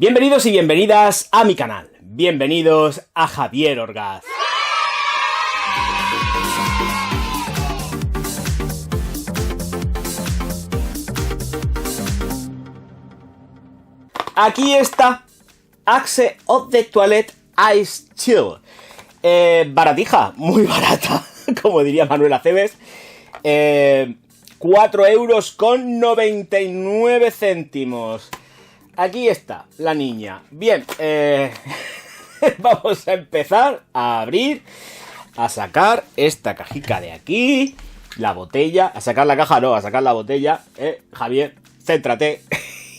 Bienvenidos y bienvenidas a mi canal. Bienvenidos a Javier Orgaz. Aquí está Axe Eau de Toilette Ice Chill. Baratija, muy barata, como diría Manuel Aceves. 4,99 €. Aquí está la niña. Bien, vamos a empezar a abrir, a sacar esta cajica de aquí, la botella, a sacar la caja, no, a sacar la botella. Javier, céntrate.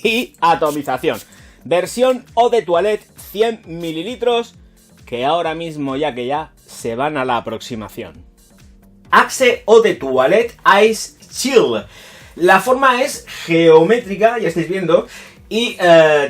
Y atomización. Versión Eau de Toilette 100 mililitros, que ahora mismo ya se van a la aproximación. Axe Eau de Toilette Ice Chill. La forma es geométrica, ya estáis viendo, y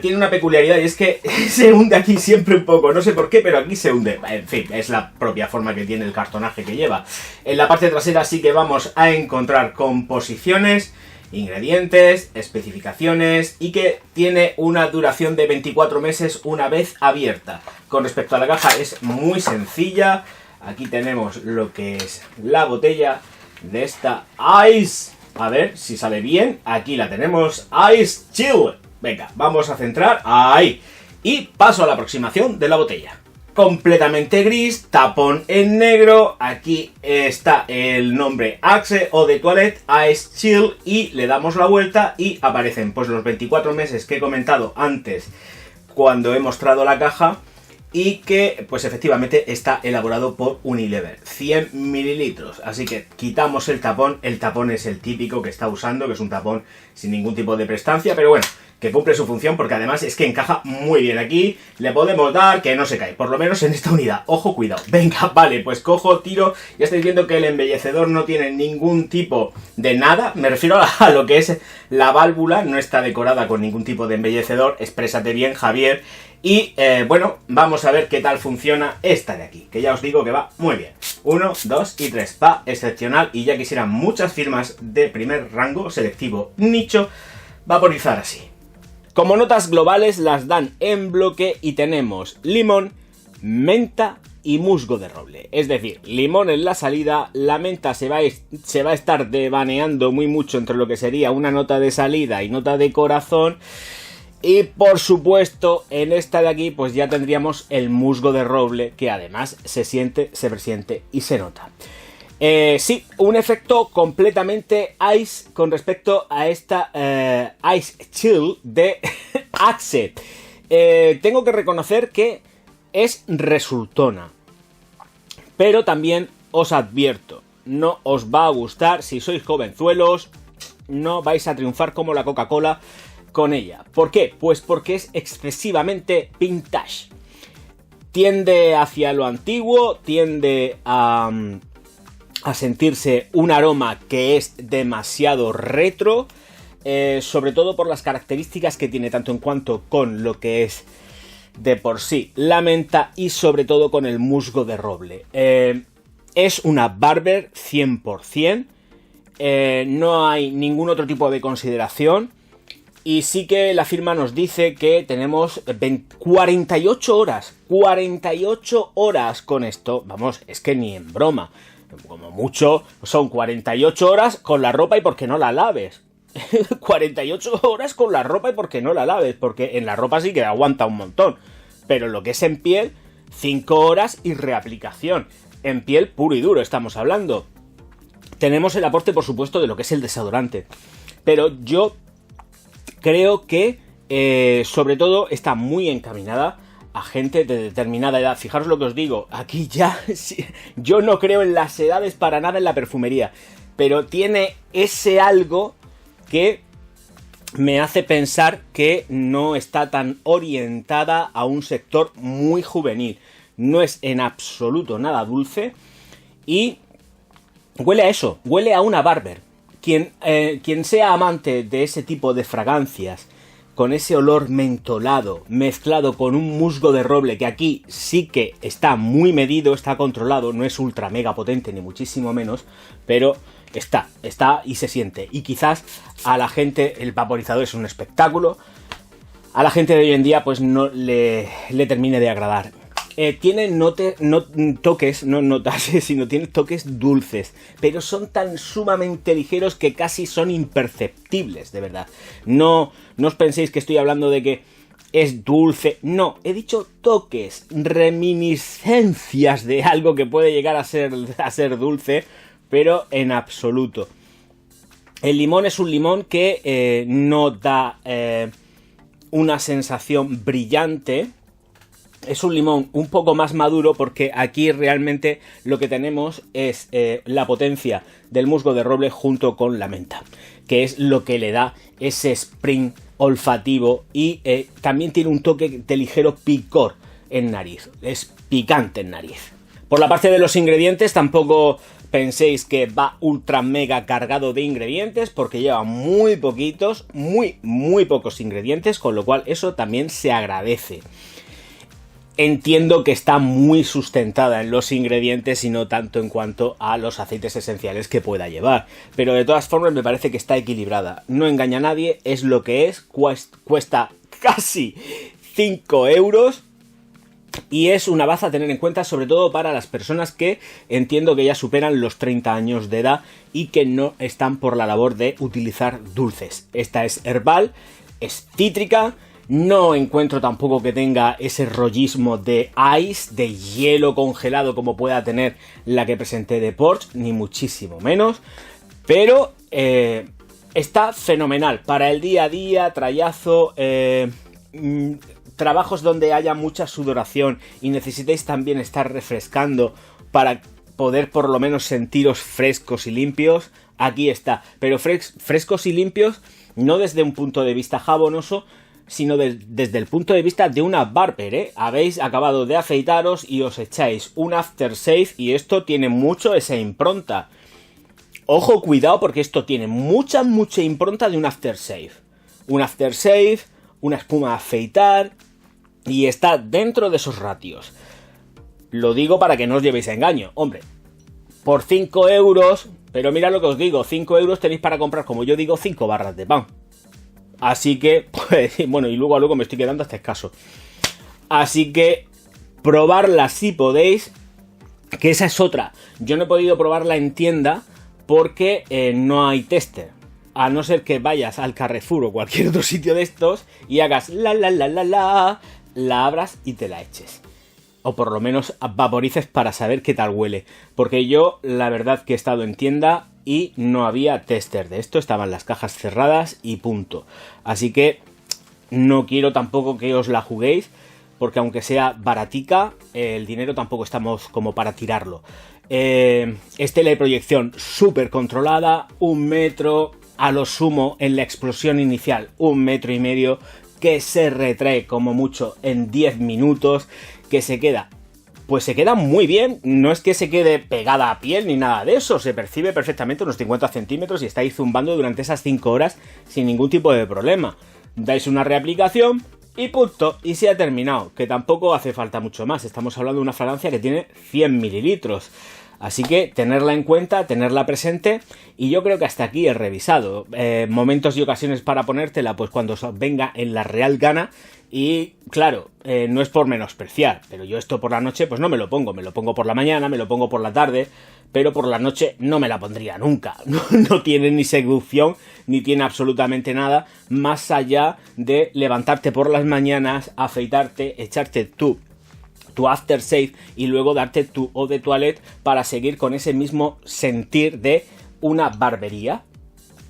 tiene una peculiaridad, y es que se hunde aquí siempre un poco, no sé por qué, pero aquí se hunde. En fin, es la propia forma que tiene el cartonaje que lleva. En la parte trasera sí que vamos a encontrar composiciones, ingredientes, especificaciones, y que tiene una duración de 24 meses una vez abierta. Con respecto a la caja es muy sencilla. Aquí tenemos lo que es la botella de esta Ice. A ver si sale bien. Aquí la tenemos, Ice Chill. Venga, vamos a centrar ahí. Y paso a la aproximación de la botella. Completamente gris, tapón en negro. Aquí está el nombre Axe Eau de Toilette Ice Chill y le damos la vuelta y aparecen pues los 24 meses que he comentado antes cuando he mostrado la caja, y que pues efectivamente está elaborado por Unilever, 100 mililitros. Así que quitamos el tapón es el típico que está usando, que es un tapón sin ningún tipo de prestancia, pero bueno, que cumple su función porque además es que encaja muy bien aquí. Le podemos dar que no se cae, por lo menos en esta unidad. Ojo, cuidado. Venga, vale, pues cojo, tiro. Ya estáis viendo que el embellecedor no tiene ningún tipo de nada. Me refiero a lo que es la válvula, no está decorada con ningún tipo de embellecedor. Exprésate bien, Javier. Y bueno, vamos a ver qué tal funciona esta de aquí, que ya os digo que va muy bien. 1, 2 y 3, va excepcional, y ya quisieran muchas firmas de primer rango, selectivo, nicho, vaporizar así. Como notas globales las dan en bloque y tenemos limón, menta y musgo de roble. Es decir, limón en la salida, la menta se va a estar devaneando muy mucho entre lo que sería una nota de salida y nota de corazón. Y por supuesto, en esta de aquí pues ya tendríamos el musgo de roble, que además se siente, se presiente y se nota. Sí, un efecto completamente ice con respecto a esta Ice Chill de Axe. Tengo que reconocer que es resultona, pero también os advierto, no os va a gustar. Si sois jovenzuelos, no vais a triunfar como la Coca-Cola con ella. ¿Por qué? Pues porque es excesivamente vintage. Tiende hacia lo antiguo, tiende a sentirse un aroma que es demasiado retro, sobre todo por las características que tiene, tanto en cuanto con lo que es de por sí la menta y sobre todo con el musgo de roble. Es una Barber 100%, no hay ningún otro tipo de consideración. Y sí que la firma nos dice que tenemos 48 horas con esto. Vamos, es que ni en broma. Como mucho son 48 horas con la ropa y porque no la laves. 48 horas con la ropa y porque no la laves. Porque en la ropa sí que aguanta un montón. Pero lo que es en piel, 5 horas y reaplicación. En piel puro y duro estamos hablando. Tenemos el aporte, por supuesto, de lo que es el desodorante. Pero yo creo que, sobre todo, está muy encaminada a gente de determinada edad. Fijaros lo que os digo, aquí ya, yo no creo en las edades para nada en la perfumería, pero tiene ese algo que me hace pensar que no está tan orientada a un sector muy juvenil. No es en absoluto nada dulce y huele a eso, huele a una Barber. Quien sea amante de ese tipo de fragancias, con ese olor mentolado, mezclado con un musgo de roble, que aquí sí que está muy medido, está controlado, no es ultra mega potente ni muchísimo menos, pero está y se siente. Y quizás a la gente el vaporizador es un espectáculo, a la gente de hoy en día pues no le termine de agradar. Tiene toques, no notas, sino tiene toques dulces, pero son tan sumamente ligeros que casi son imperceptibles, de verdad. No os penséis que estoy hablando de que es dulce, no, he dicho toques, reminiscencias de algo que puede llegar a ser dulce, pero en absoluto. El limón es un limón que no da una sensación brillante. Es un limón un poco más maduro porque aquí realmente lo que tenemos es la potencia del musgo de roble junto con la menta, que es lo que le da ese sprint olfativo y también tiene un toque de ligero picor en nariz, es picante en nariz. Por la parte de los ingredientes tampoco penséis que va ultra mega cargado de ingredientes porque lleva muy poquitos, muy pocos ingredientes, con lo cual eso también se agradece. Entiendo que está muy sustentada en los ingredientes y no tanto en cuanto a los aceites esenciales que pueda llevar. Pero de todas formas me parece que está equilibrada. No engaña a nadie, es lo que es, cuesta casi 5 euros. Y es una baza a tener en cuenta, sobre todo para las personas que entiendo que ya superan los 30 años de edad y que no están por la labor de utilizar dulces. Esta es herbal, es cítrica. No encuentro tampoco que tenga ese rollismo de ice, de hielo congelado como pueda tener la que presenté de Porsche, ni muchísimo menos. Pero está fenomenal para el día a día, trayazo, trabajos donde haya mucha sudoración y necesitéis también estar refrescando para poder por lo menos sentiros frescos y limpios. Aquí está, pero frescos y limpios no desde un punto de vista jabonoso, sino desde el punto de vista de una barber, ¿eh? Habéis acabado de afeitaros y os echáis un aftershave y esto tiene mucho esa impronta. Ojo, cuidado, porque esto tiene mucha impronta de un aftershave. Un aftershave, una espuma a afeitar y está dentro de esos ratios. Lo digo para que no os llevéis a engaño. Hombre, por 5 euros, pero mirad lo que os digo, 5 euros tenéis para comprar, como yo digo, 5 barras de pan. Así que, pues, bueno, y luego me estoy quedando hasta escaso. Así que, probarla si podéis, que esa es otra. Yo no he podido probarla en tienda porque no hay tester. A no ser que vayas al Carrefour o cualquier otro sitio de estos y hagas la abras y te la eches. O por lo menos vaporices para saber qué tal huele. Porque yo, la verdad que he estado en tienda y no había tester de esto, estaban las cajas cerradas y punto. Así que no quiero tampoco que os la juguéis, porque aunque sea baratica, el dinero tampoco estamos como para tirarlo. Estela de proyección súper controlada, 1 metro, a lo sumo en la explosión inicial 1,5 metros, que se retrae como mucho en 10 minutos, que se queda... Pues se queda muy bien, no es que se quede pegada a piel ni nada de eso, se percibe perfectamente unos 50 centímetros y está ahí zumbando durante esas 5 horas sin ningún tipo de problema. Dais una reaplicación y punto, y se ha terminado, que tampoco hace falta mucho más, estamos hablando de una fragancia que tiene 100 mililitros. Así que tenerla en cuenta, tenerla presente, y yo creo que hasta aquí he revisado. Momentos y ocasiones para ponértela, pues cuando os venga en la real gana. Y claro, no es por menospreciar, pero yo esto por la noche pues no me lo pongo por la mañana, me lo pongo por la tarde, pero por la noche no me la pondría nunca. No tiene ni seducción, ni tiene absolutamente nada, más allá de levantarte por las mañanas, afeitarte, echarte tu aftershave y luego darte tu eau de toilette para seguir con ese mismo sentir de una barbería.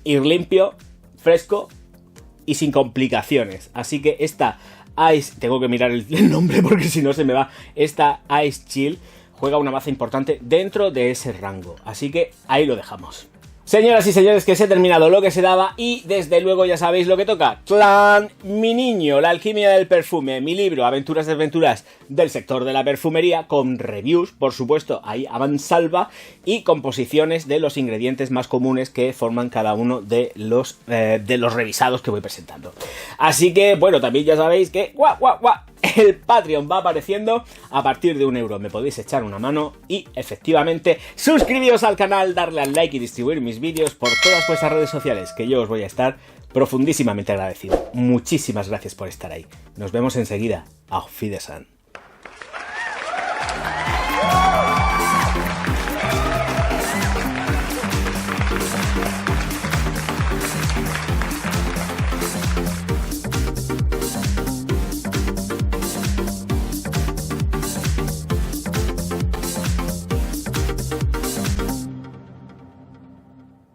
Ir limpio, fresco y sin complicaciones. Así que esta Ice, tengo que mirar el nombre porque si no se me va, esta Ice Chill juega una baza importante dentro de ese rango. Así que ahí lo dejamos. Señoras y señores, que se ha terminado lo que se daba y desde luego ya sabéis lo que toca. Clan Mi Niño, la alquimia del perfume, mi libro, aventuras y desventuras del sector de la perfumería, con reviews, por supuesto, ahí a mansalva, y composiciones de los ingredientes más comunes que forman cada uno de los revisados que voy presentando. Así que, bueno, también ya sabéis que el Patreon va apareciendo. A partir de 1 euro me podéis echar una mano y efectivamente suscribiros al canal, darle al like y distribuir mis vídeos por todas vuestras redes sociales, que yo os voy a estar profundísimamente agradecido. Muchísimas gracias por estar ahí. Nos vemos enseguida. Auf Wiedersehen.